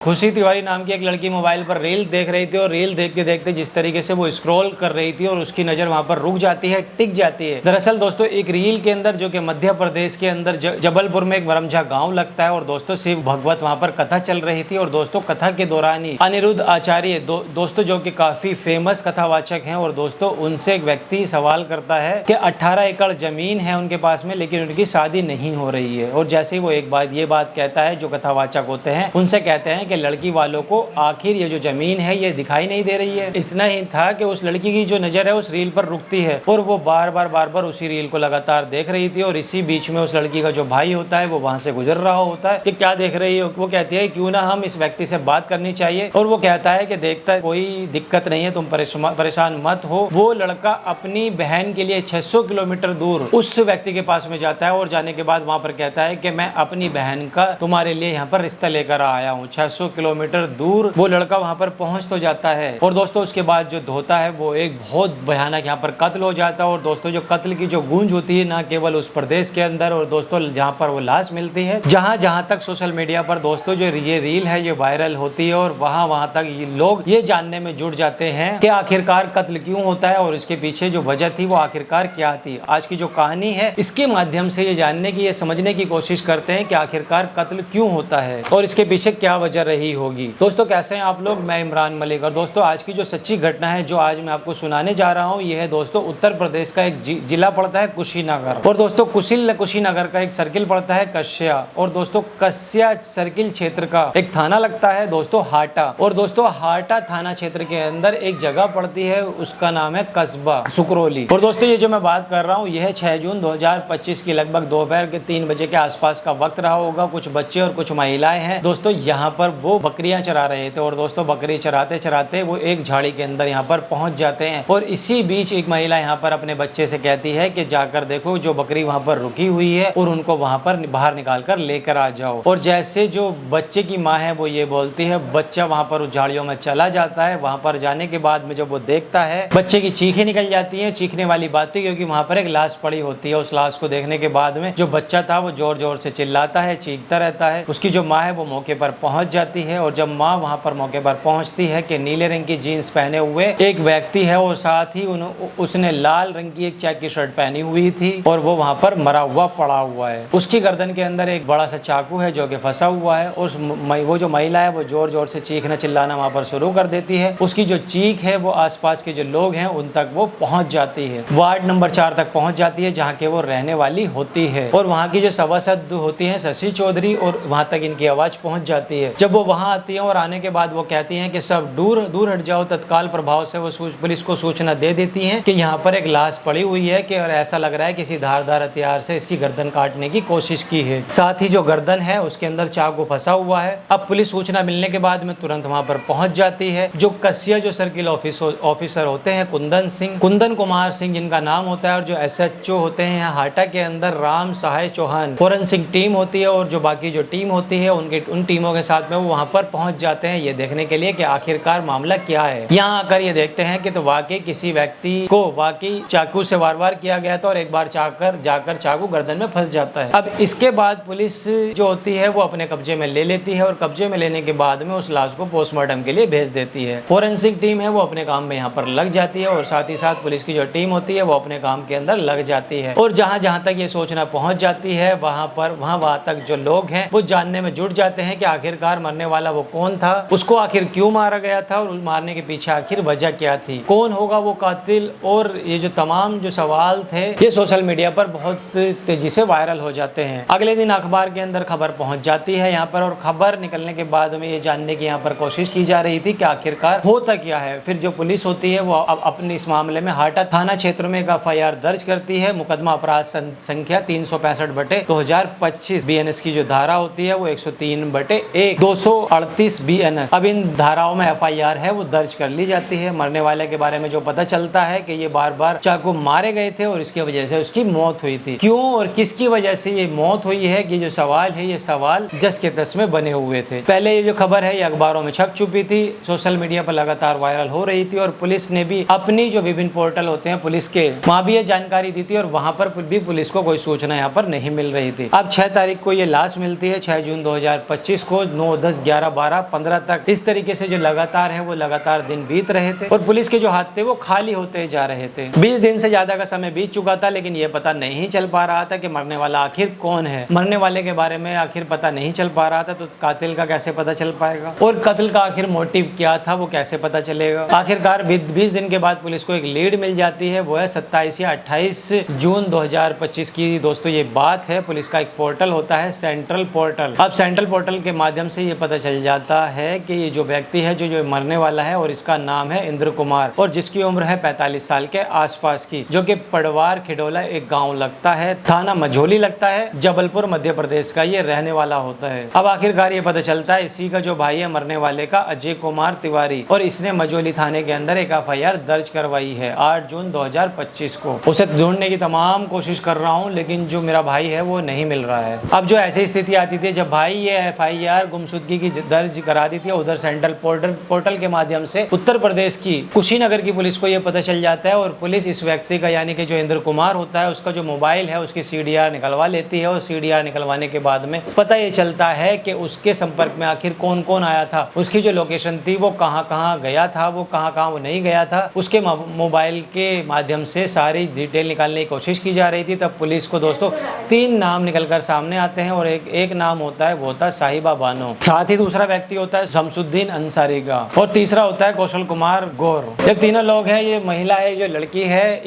खुशी तिवारी नाम की एक लड़की मोबाइल पर रील देख रही थी और रील देखते देखते जिस तरीके से वो स्क्रॉल कर रही थी और उसकी नज़र वहां पर रुक जाती है, टिक जाती है। दरअसल दोस्तों एक रील के अंदर जो कि मध्य प्रदेश के अंदर जबलपुर में एक वरमझा गांव लगता है और दोस्तों शिव भगवत वहां पर कथा चल रही थी और दोस्तों कथा के दौरान ही अनिरुद्ध आचार्य दोस्तों जो कि काफी फेमस कथावाचक हैं और दोस्तों उनसे एक व्यक्ति सवाल करता है कि 18 एकड़ जमीन है उनके पास में लेकिन उनकी शादी नहीं हो रही है। और जैसे ही वो एक बात ये बात कहता है, जो कथावाचक होते हैं उनसे कहते हैं कि लड़की वालों को आखिर ये जो जमीन है ये दिखाई नहीं दे रही है। इतना ही था कि उस लड़की की जो नजर है उस रील पर रुकती है और वो बार बार उसी रील को लगातार देख रही थी और इसी बीच में उस लड़की का जो भाई होता है वो वहां से गुजर रहा होता है कि क्या देख रही है। वो कहती है क्यों ना हम इस व्यक्ति से बात करनी चाहिए और वो कहता है कि देखता कोई दिक्कत नहीं है, तुम परेशान मत हो। वो लड़का अपनी बहन के लिए 600 किलोमीटर दूर उस व्यक्ति के पास में जाता है और जाने के बाद वहां पर कहता है कि मैं अपनी बहन का तुम्हारे लिए यहाँ पर रिश्ता लेकर आया हूँ। 600 किलोमीटर दूर वो लड़का वहां पर पहुंच तो जाता है और दोस्तों उसके बाद जो होता है वो एक बहुत भयानक यहाँ पर कत्ल हो जाता है। और दोस्तों जो कत्ल की जो गूंज होती है ना केवल उस प्रदेश के अंदर और दोस्तों जहाँ पर वो लाश मिलती है, जहाँ तक सोशल मीडिया पर दोस्तों जो ये रील है ये वायरल होती है और वहां तक ये लोग ये जानने में जुट जाते हैं कि आखिरकार कत्ल क्यों होता है और इसके पीछे जो वजह थी वो आखिरकार क्या थी। आज की जो कहानी है इसके माध्यम से ये जानने की, ये समझने की कोशिश करते हैं कि आखिरकार कत्ल क्यों होता है और इसके पीछे क्या वजह रही होगी। दोस्तों कैसे हैं आप लोग, मैं इमरान मलिक। और दोस्तों आज की जो सच्ची घटना है जो आज मैं आपको सुनाने जा रहा हूँ ये है दोस्तों उत्तर प्रदेश का एक जिला पड़ता है कुशीनगर और दोस्तों कुशीनगर का एक सर्किल पड़ता है कस्या और दोस्तों कस्या सर्किल क्षेत्र का एक थाना लगता है दोस्तों हाटा और दोस्तों हाटा थाना क्षेत्र के अंदर एक जगह पड़ती है उसका नाम है कस्बा सुकरोली। और दोस्तों ये जो मैं बात कर रहा हूँ यह 6 जून 2025 की लगभग दोपहर के 3 बजे के आसपास का वक्त रहा होगा। कुछ बच्चे और कुछ महिलाएं हैं दोस्तों यहाँ पर वो बकरियां चरा रहे थे और दोस्तों बकरी चराते चराते वो एक झाड़ी के अंदर यहाँ पर पहुंच जाते हैं और इसी बीच एक महिला यहाँ पर अपने बच्चे से कहती है कि जाकर देखो जो बकरी वहां पर रुकी हुई है और उनको वहां पर बाहर निकाल कर लेकर आ जाओ। और जैसे जो बच्चे की माँ है वो ये बोलती है, बच्चा वहां पर उस झाड़ियों में चला जाता है। वहां पर जाने के बाद में जब वो देखता है बच्चे की चीखें निकल जाती है। चीखने वाली बात है क्योंकि वहां पर एक लाश पड़ी होती है। उस लाश को देखने के बाद में जो बच्चा था वो जोर जोर से चिल्लाता है, चीखता रहता है। उसकी जो माँ है वो मौके पर पहुंच जाती है और जब माँ वहां पर मौके पर पहुंचती है कि नीले रंग की जीन्स पहने हुए एक व्यक्ति है और साथ ही उसने लाल रंग की एक चेक की शर्ट पहनी हुई थी और वो वहां पर मरा हुआ पड़ा हुआ है। उसकी गर्दन के अंदर एक बड़ा सा चाकू है जो कि फंसा हुआ है। वो जो महिला है वो जोर जोर से चीखना चिल्लाना वहां पर शुरू कर देती है। उसकी जो चीख है वो आसपास के जो लोग हैं उन तक वो पहुंच जाती है। वार्ड नंबर 4 तक पहुंच जाती है जहाँ के वो रहने वाली होती है और वहाँ की जो सभासद होती है शशि चौधरी और वहां तक इनकी आवाज पहुंच जाती है। जब वो वहां आती है और आने के बाद वो कहती हैं कि सब दूर हट जाओ। तत्काल प्रभाव से वो पुलिस को सूचना दे देती हैं कि यहाँ पर एक लाश पड़ी हुई है कि और ऐसा लग रहा है किसी धारदार हथियार से इसकी गर्दन काटने की कोशिश की है। साथ ही जो गर्दन है उसके अंदर चाकू फंसा हुआ है। अब पुलिस सूचना मिलने के बाद में तुरंत वहां पर पहुंच जाती है। जो कस्या जो सर्किल ऑफिसर होते हैं कुंदन कुमार सिंह जिनका नाम होता है और जो SHO होते हैं यहाँ हाटा के अंदर राम सहाय चौहान, फोरेंसिक टीम होती है और जो बाकी जो टीम होती है उन टीमों के साथ में वो वहां पर पहुंच जाते हैं ये देखने के लिए कि आखिरकार मामला क्या है। यहाँ आकर ये देखते हैं कि तो वाकई किसी व्यक्ति को वाकई चाकू से वार किया गया था और एक बार जाकर चाकू गर्दन में फंस जाता है। अब इसके बाद पुलिस जो होती है वो अपने कब्जे में ले लेती है और कब्जे में लेने के बाद में उस लाश को पोस्टमार्टम के लिए भेज देती है। फोरेंसिक टीम है वो अपने काम में यहाँ पर लग जाती है और साथ ही साथ पुलिस की जो टीम होती है वो अपने काम के अंदर लग जाती है और जहाँ तक ये सोचना पहुंच जाती है वहां तक जो लोग हैं वो जानने में जुट जाते हैं कि आखिरकार मरने वाला वो कौन था, उसको आखिर क्यों मारा गया था और मारने के पीछे आखिर वजह क्या थी, कौन होगा वो कातिल। और ये जो तमाम जो सवाल थे ये सोशल मीडिया पर बहुत तेजी से वायरल हो जाते हैं। अगले दिन अखबार के अंदर खबर पहुंच जाती है यहाँ पर और खबर निकलने के बाद में ये जानने की यहाँ पर कोशिश की जा रही थी कि आखिरकार होता क्या है। फिर जो पुलिस होती है वो अपने इस मामले में हाटा थाना क्षेत्र में एक FIR दर्ज करती है। मुकदमा अपराध संख्या 365/2025 BNS की जो धारा होती है वो 103/1 238 BNS। अब इन धाराओं में FIR है वो दर्ज कर ली जाती है। मरने वाले के बारे में जो पता चलता है कि ये बार चाकू मारे गए थे और इसकी वजह से उसकी मौत हुई थी। क्यों और किसकी वजह से ये मौत हुई है कि जो सवाल है ये सवाल जस के तस में बने हुए थे। पहले ये जो खबर है ये अखबारों में छप चुकी थी, सोशल मीडिया पर लगातार वायरल हो रही थी और पुलिस ने भी अपनी जो विभिन्न पोर्टल होते हैं पुलिस के वहां भी ये जानकारी दी थी और वहां पर भी पुलिस को कोई सूचना यहाँ पर नहीं मिल रही थी। अब 6 तारीख को ये लाश मिलती है 6 जून 2025 को 10, 11, 12, 15 तक इस तरीके से जो लगातार है वो लगातार दिन बीत रहे थे और पुलिस के जो हाथ थे वो खाली होते जा रहे थे। 20 दिन से ज्यादा का समय बीत चुका था, लेकिन ये पता नहीं चल पा रहा था कि मरने वाला आखिर कौन है। मरने वाले के बारे में आखिर पता नहीं चल पा रहा था, तो कातिल का कैसे पता चल पाएगा और कत्ल का आखिर मोटिव क्या था वो कैसे पता चलेगा। आखिरकार 20 दिन के बाद पुलिस को एक लीड मिल जाती है, वो है 27 या 28 जून 2025 की दोस्तों ये बात है। पुलिस का एक पोर्टल होता है सेंट्रल पोर्टल। अब सेंट्रल पोर्टल के माध्यम से ये पता चल जाता है कि ये जो व्यक्ति है जो मरने वाला है और इसका नाम है इंद्र कुमार और जिसकी उम्र है 45 साल के आसपास की, जो कि पड़वार खिडोला एक गांव लगता है, थाना मझोली लगता है, जबलपुर मध्य प्रदेश का ये रहने वाला होता है। अब आखिरकार ये पता चलता है इसी का जो भाई है मरने वाले का, अजय कुमार तिवारी, और इसने मझोली थाने के अंदर एक FIR दर्ज करवाई है 8 जून 2025 को। उसे ढूंढने की तमाम कोशिश कर रहा हूँ, लेकिन जो मेरा भाई है वो नहीं मिल रहा है। अब जो ऐसी स्थिति आती थी जब भाई ये FIR गुमशुदगी की दर्ज करा दी थी, उधर सेंट्रल पोर्टल के माध्यम से उत्तर प्रदेश की कुशीनगर की पुलिस को ये पता चल जाता है और पुलिस इस व्यक्ति का यानी कि जो इंद्र कुमार होता है उसका जो मोबाइल है उसकी CDR निकलवा लेती है और CDR निकलवाने के बाद में पता ये चलता है कि उसके संपर्क में आखिर कौन कौन आया था, उसकी जो लोकेशन थी वो कहाँ कहाँ गया था, वो कहाँ कहाँ वो नहीं गया था, उसके मोबाइल के माध्यम से सारी डिटेल निकालने की कोशिश की जा रही थी। तब पुलिस को दोस्तों 3 नाम निकलकर सामने आते हैं और एक नाम होता है वो होता है साहिबा बानो, साथ ही दूसरा व्यक्ति होता है शमसुद्दीन अंसारी का और तीसरा होता है कौशल कुमार गौर। ये तीनों लोग हैं, ये महिला है जो लड़की है,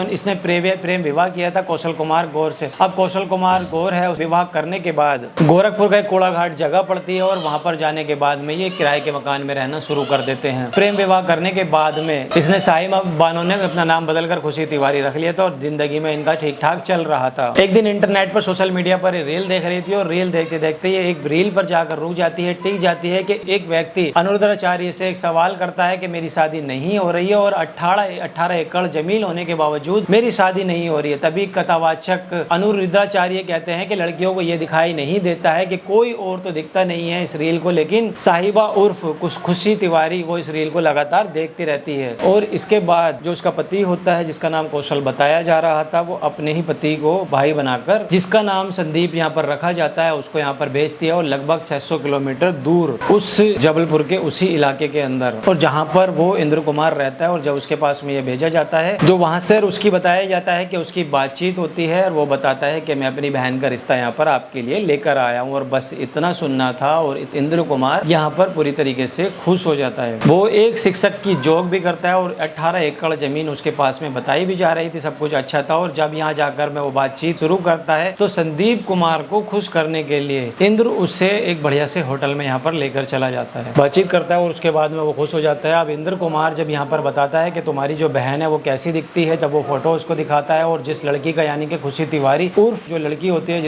इसने प्रेम विवाह किया था कौशल कुमार गौर से। अब कौशल कुमार गौर है विवाह करने के बाद गोरखपुर का कूड़ा घाट जगह पड़ती है और वहां पर जाने के बाद में ये किराए के मकान में रहना शुरू कर देते हैं। प्रेम विवाह करने के बाद में इसने साहिबा बानो ने अपना नाम बदलकर खुशी तिवारी रख लिया था और जिंदगी में इनका ठीक ठाक चल रहा था। एक दिन इंटरनेट पर सोशल मीडिया पर रील देख रही थी और रील देखते देखते ये एक रील पर जाकर रुक जाती है, टिक जाती है कि एक व्यक्ति अनुरुद्राचार्य से एक सवाल करता है कि मेरी शादी नहीं हो रही है और 18 एकड़ जमीन होने के बावजूद मेरी शादी नहीं हो रही है। तभी कथावाचक अनुरुद्राचार्य कहते हैं कि लड़कियों को यह दिखाई नहीं देता है कि कोई और तो दिखता नहीं है इस रील को, लेकिन साहिबा उर्फ खुशी तिवारी वो इस रील को लगातार देखती रहती है। और इसके बाद जो उसका पति होता है जिसका नाम कौशल बताया जा रहा था, वो अपने ही पति को भाई बनाकर जिसका नाम संदीप यहाँ पर रखा जाता है उसको यहाँ पर भेज दिया और लगभग 600 किलोमीटर दूर उस जबलपुर के उसी इलाके के अंदर और जहाँ पर वो इंद्र कुमार रहता है। और जब उसके पास में ये भेजा जाता है जो वहाँ से उसकी बताया जाता है कि उसकी बातचीत होती है और वो बताता है कि मैं अपनी बहन का रिश्ता यहाँ पर आपके लिए लेकर आया हूँ और बस इतना सुनना था। और इंद्र कुमार यहाँ पर पूरी तरीके से खुश हो जाता है। वो एक शिक्षक की जॉब भी करता है और 18 एकड़ जमीन उसके पास में बताई भी जा रही थी, सब कुछ अच्छा था। और जब यहाँ जाकर मैं वो बातचीत शुरू करता है तो संदीप कुमार को खुश करने के लिए इंद्र उससे एक बढ़िया से होटल में यहाँ पर लेकर चला जाता है, बातचीत करता है और उसके बाद में वो खुश हो जाता है। अब इंद्र कुमार जब यहाँ पर बताता है कि तुम्हारी जो बहन है वो कैसी दिखती है, जब वो फोटो उसको दिखाता है और जिस लड़की का यानी कि खुशी तिवारी उर्फ जो लड़की होती है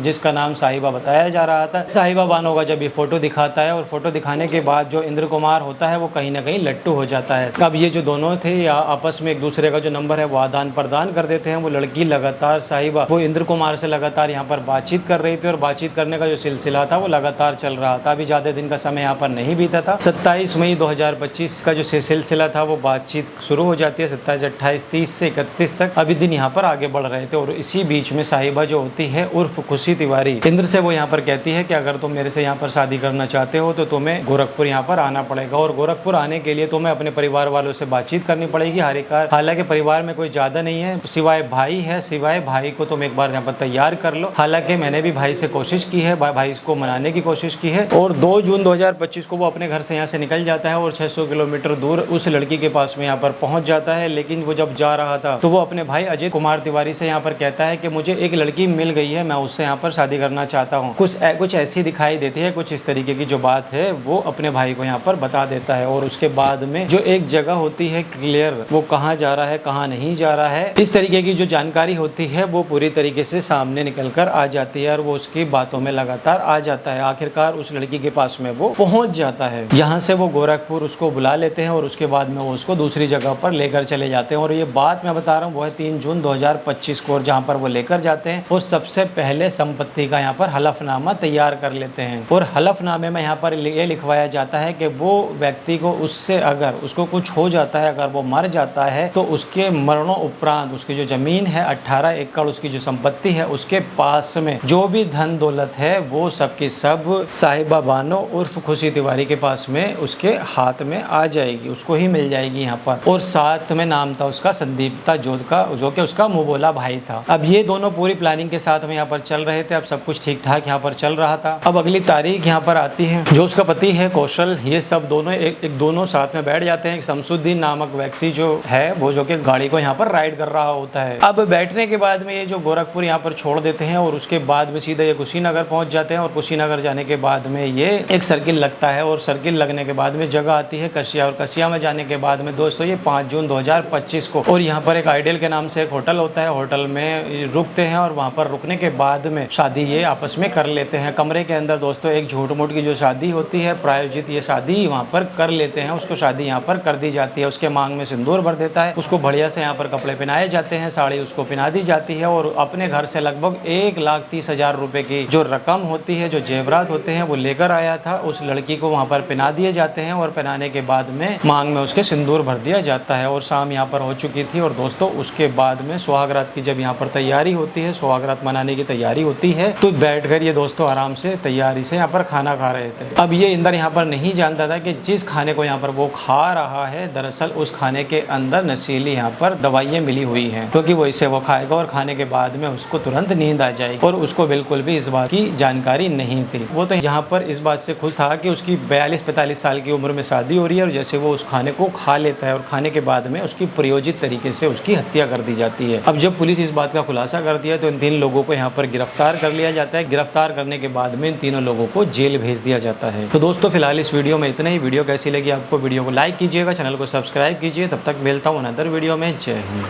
जिसका नाम साहिबा बताया जा रहा था, साहिबा बानो का जब ये फोटो दिखाता है और फोटो दिखाने के बाद जो इंद्र कुमार होता है वो कहीं ना कहीं लट्टू हो जाता है। अब ये जो दोनों थे या आपस में एक दूसरे का जो नंबर है वो आदान प्रदान कर देते हैं। वो लड़की लगातार साहिबा वो इंद्र कुमार से लगातार यहाँ पर बातचीत कर रही थी और बातचीत करने का जो सिलसिला था वो लगातार चल रहा था। अभी ज्यादा दिन का समय यहाँ पर नहीं बीता था। 27 मई 2025 का जो सिलसिला था वो बातचीत शुरू हो जाती है 27, 28, 30 से 31 तक अभी दिन यहाँ पर आगे बढ़ रहे थे। और इसी बीच में साहिबा जो होती है उर्फ खुशी तिवारी इंद्र से वो यहाँ पर कहती है कि अगर तुम मेरे से यहाँ पर शादी करना चाहते हो तो तुम्हें गोरखपुर यहाँ पर आना पड़ेगा और गोरखपुर आने के लिए तुम्हें अपने परिवार वालों से बातचीत करनी पड़ेगी। हालांकि परिवार में कोई ज्यादा नहीं है सिवाय भाई है, सिवाय भाई को तुम एक बार यहाँ पर तैयार कर लो। हालांकि मैंने भी भाई से कोशिश की है, भाई को मनाने की कोशिश की है। और 2 जून 2025 को वो अपने घर से यहाँ से निकल जाता है और 600 किलोमीटर दूर उस लड़की के पास में यहाँ पर पहुंच जाता है। लेकिन वो जब जा रहा था तो वो अपने भाई अजय कुमार तिवारी से यहाँ पर कहता है कि मुझे एक लड़की मिल गई है, मैं उससे यहाँ पर शादी करना चाहता हूँ। कुछ ऐसी दिखाई देती है, कुछ इस तरीके की जो बात है वो अपने भाई को यहाँ पर बता देता है। और उसके बाद में जो एक जगह होती है क्लियर, वो कहाँ जा रहा है कहाँ नहीं जा रहा है, इस तरीके की जो जानकारी होती है वो पूरी तरीके से सामने निकल कर आ जाती है और वो उसकी बातों में लगातार आ जाता है। आखिरकार उस लड़की के पास में वो पहुंच जाता है। यहाँ से वो गोरखपुर उसको बुला लेते हैं और उसके बाद में वो उसको दूसरी जगह पर लेकर चले जाते हैं। और ये बात मैं बता रहा हूँ वो है 3 जून 2025 को, और जहाँ पर वो लेकर जाते हैं और सबसे पहले संपत्ति का यहाँ पर हलफनामा तैयार कर लेते हैं। और हलफनामे में यहाँ पर ये लिखवाया जाता है कि वो व्यक्ति को उससे अगर उसको कुछ हो जाता है, अगर वो मर जाता है तो उसके मरणों उपरांत उसकी जो जमीन है 18 एकड़ उसकी जो संपत्ति है उसके पास में जो भी धन दौलत है वो सब की सब जब साहिबा बानो उर्फ खुशी तिवारी के पास में उसके हाथ में आ जाएगी, उसको ही मिल जाएगी यहाँ पर। और साथ में नाम था उसका संदीप था, जो कि उसका मुंह बोला भाई था। अब ये दोनों पूरी प्लानिंग के साथ में यहाँ पर चल रहे थे। अब सब कुछ ठीक ठाक यहाँ पर चल रहा था। अब अगली तारीख यहाँ पर आती है। जो उसका पति है कौशल, ये सब दोनों दोनों साथ में बैठ जाते हैं। शमसुद्दीन नामक व्यक्ति जो है वो, जो कि गाड़ी को यहाँ पर राइड कर रहा होता है। अब बैठने के बाद में ये जो गोरखपुर यहाँ पर छोड़ देते हैं और उसके बाद में सीधे ये कुशीनगर पहुंच जाते हैं। और कुशीनगर जाने के बाद में ये एक सर्किल लगता है और सर्किल लगने के बाद में जगह आती है कसिया। और कसिया में जाने के बाद में दोस्तों ये 5 जून 2025 को, और यहाँ पर एक आइडियल के नाम से एक होटल होता है, होटल में रुकते हैं। और वहाँ पर रुकने के बाद में शादी ये आपस में कर लेते हैं। कमरे के अंदर दोस्तों एक झूठ मूठ की जो शादी होती है, प्रायोजित ये शादी वहाँ पर कर लेते हैं। उसको शादी यहाँ पर कर दी जाती है। उसके मांग में सिंदूर भर देता है, उसको बढ़िया से यहाँ पर कपड़े पहनाए जाते हैं, साड़ी उसको पहना दी जाती है। और अपने घर से लगभग 1,30,000 रुपए की जो रकम होती है, जो जेवरात होते हैं, वो लेकर आया था। उस लड़की को वहाँ पर पहना दिए जाते हैं और पहनाने के बाद में मांग में उसके सिंदूर भर दिया जाता है। और शाम यहाँ पर हो चुकी थी। और दोस्तों उसके बाद में सुहागरात की जब यहाँ पर तैयारी होती है, सुहागरात मनाने की तैयारी होती है, तो बैठकर ये दोस्तों आराम से तैयारी से यहाँ पर खाना खा रहे थे। अब ये इंदर यहाँ पर नहीं जानता था कि जिस खाने को यहाँ पर वो खा रहा है, दरअसल उस खाने के अंदर नशीली यहाँ पर दवाइयाँ मिली हुई हैं, क्योंकि वो इसे वो खाएगा और खाने के बाद में उसको तुरंत नींद आ जाएगी। और उसको बिल्कुल भी इस बात की जानकारी नहीं थी। वो तो यहाँ पर इस बात से खुश था कि उसकी 42-45 साल की उम्र में शादी हो रही है और जैसे वो उस खाने को खा लेता है और खाने के बाद में उसकी प्रयोजित तरीके से उसकी हत्या कर दी जाती है। अब जब पुलिस इस बात का खुलासा करती है तो इन 3 लोगों को यहाँ पर गिरफ्तार कर लिया जाता है। गिरफ्तार करने के बाद में इन तीनों लोगों को जेल भेज दिया जाता है। तो दोस्तों फिलहाल इस वीडियो में इतना ही। वीडियो कैसी लगी आपको, वीडियो को लाइक कीजिएगा, चैनल को सब्सक्राइब कीजिए। तब तक मिलता हूँ अनदर वीडियो में। जय हिंद।